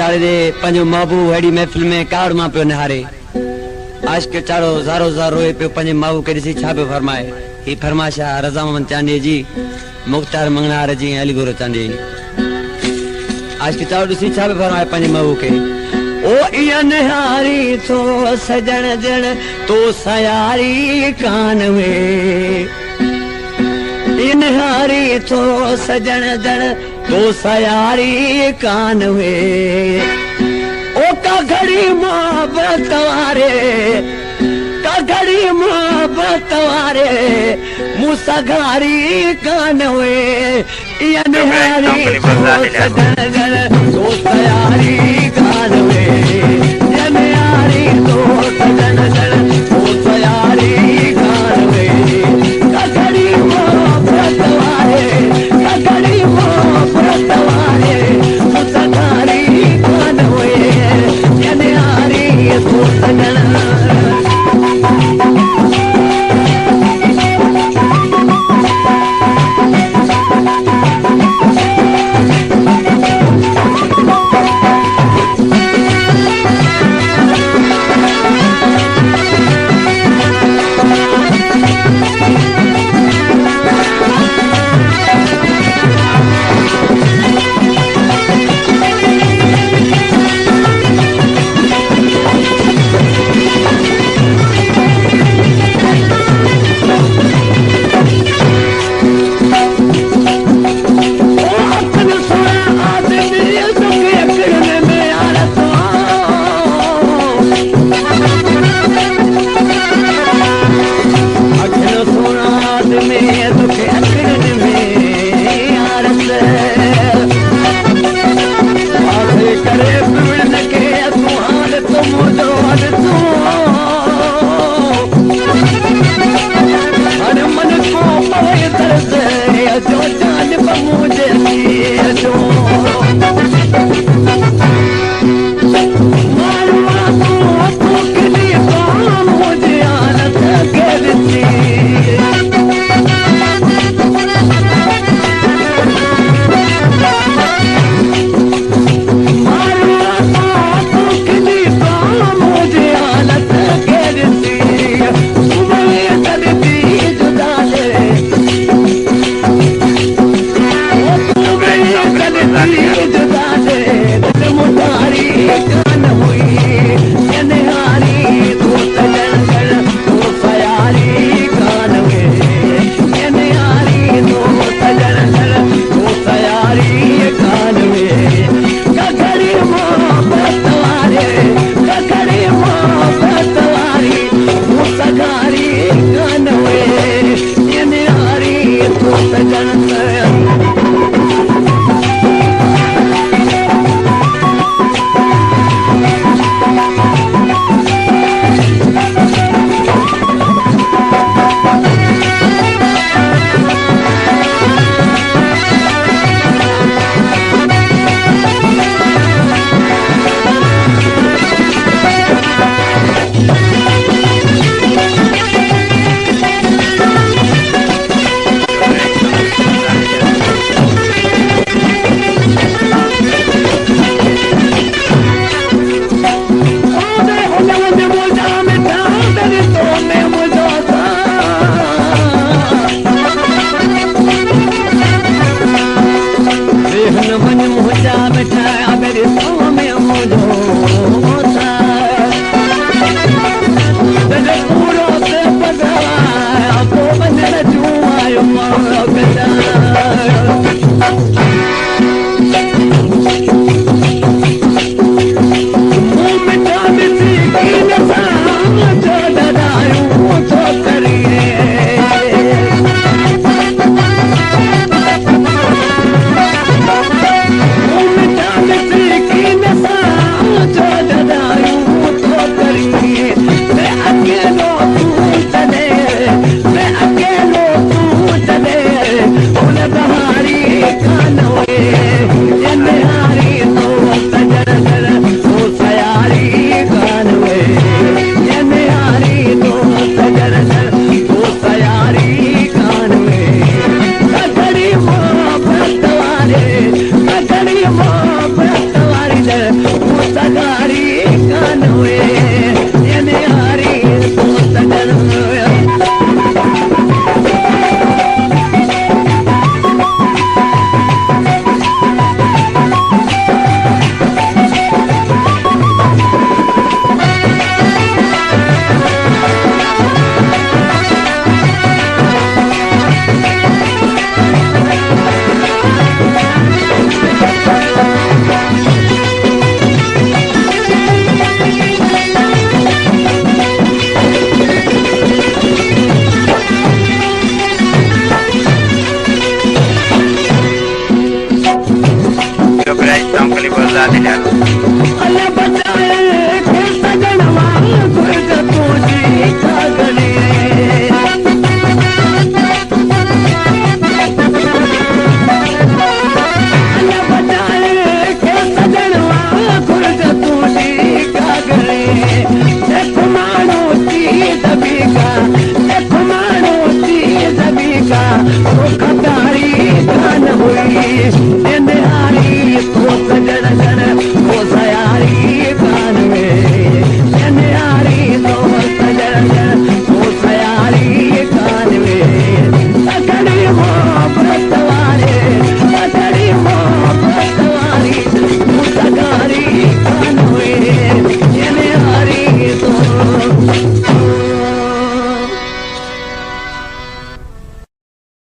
चारे दे पंजो महबूब हेड़ी महफिल में कावड़ मां पियो निहारे आशिक चारो ज़ारो ज़ार रोए पियो पंजे महबूब के ॾिसी छा पियो फरमाए ही फरमाइश आहे रज़ा मोहम्मद चांडीअ जी मुख़्तार मंगनार जी अली गोरो चांडी आशिक चारो ॾिसी छा पियो फरमाए पंजे महबूब के ओ इया निहारी तो सजण जण तो सयारी कान वे निहारी तो सजण जण तो सयारी कान वे ओ का घड़ी मोहब्बत वारे का घड़ी मोहब्बत वारे मुसगारी कान वे इया निहारी तो सजण जण तो सयारी कान वे इया निहारी तो सजण जण तो सयारी कान वे का घड़ी मोहब्बत वारे का घड़ी मोहब्बत वारे मुसगारी कान वे इया निहारी तो सजण